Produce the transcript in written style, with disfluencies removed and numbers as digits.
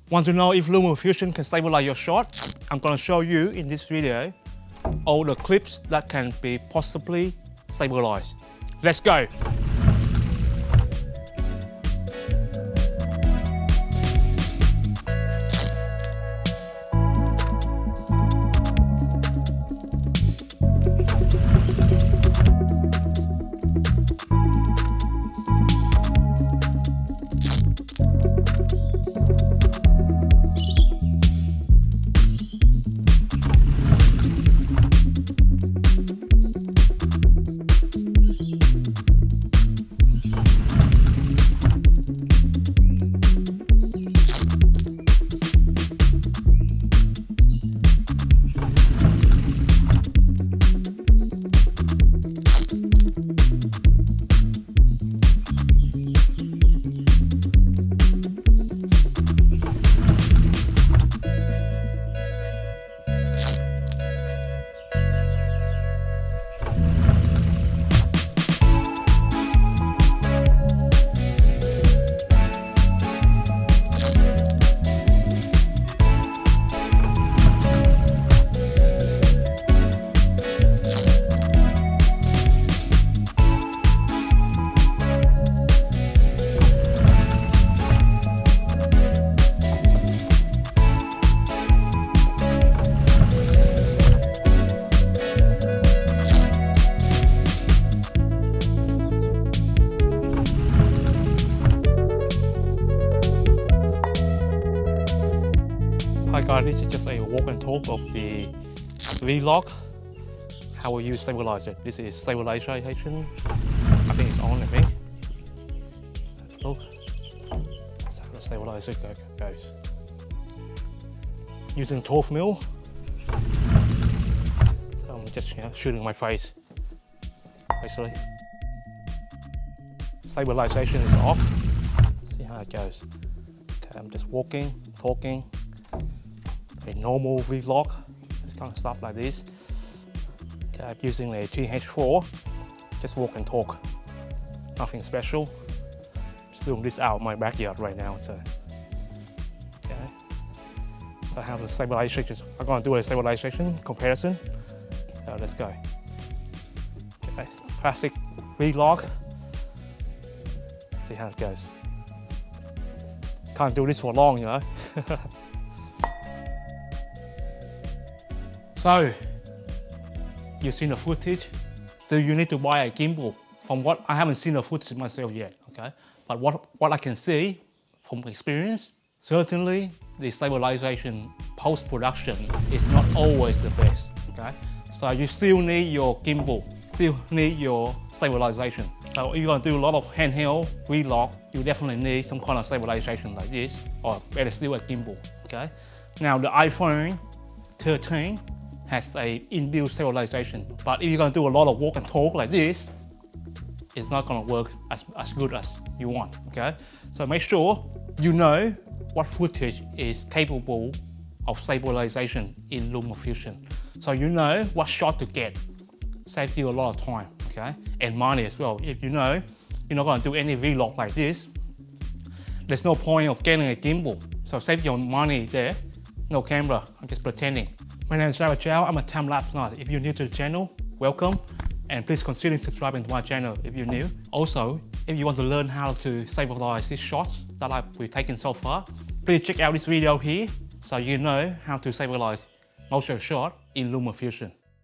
Want to know if Lumafusion can stabilize your shot? I'm going to show you in this video all the clips that can be possibly stabilized. Let's go! Hi guys, this is just a walk and talk of the V-Lock, how we use stabilizer. This is stabilization. I think it's on, I think. Look, that's how the stabilizer goes. Using 12 mil. So I'm just shooting my face, basically. Stabilization is off. See how it goes. Okay, I'm just walking, talking. A normal V-Lock, this kind of stuff like this. Okay, I'm using a TH4, just walk and talk. Nothing special. Just doing this out of my backyard right now. So, okay. So how the stabilization, I'm going to do a stabilization comparison. So let's go. Okay, classic V-Lock. See how it goes. Can't do this for long, you know. So, you've seen the footage. Do you need to buy a gimbal? From what I haven't seen the footage myself yet, okay? But what I can see from experience, certainly the stabilization post-production is not always the best, okay? So you still need your gimbal, still need your stabilization. So if you're gonna do a lot of handheld V-Lock, you definitely need some kind of stabilization like this, or better still a gimbal, okay? Now the iPhone 13 has a inbuilt stabilization, but if you're going to do a lot of walk and talk like this, it's not going to work as good as you want, okay? So make sure you know what footage is capable of stabilization in Lumafusion. So you know what shot to get, saves you a lot of time, okay? And money as well. If you know you're not going to do any V-Lock like this, there's no point of getting a gimbal. So save your money there. No camera, I'm just pretending. My name is Chow, I'm a TimelapseNuts. If you're new to the channel, welcome. And please consider subscribing to my channel if you're new. Also, if you want to learn how to stabilize these shots that we've taken so far, please check out this video here so you know how to stabilize most of your shot in Lumafusion.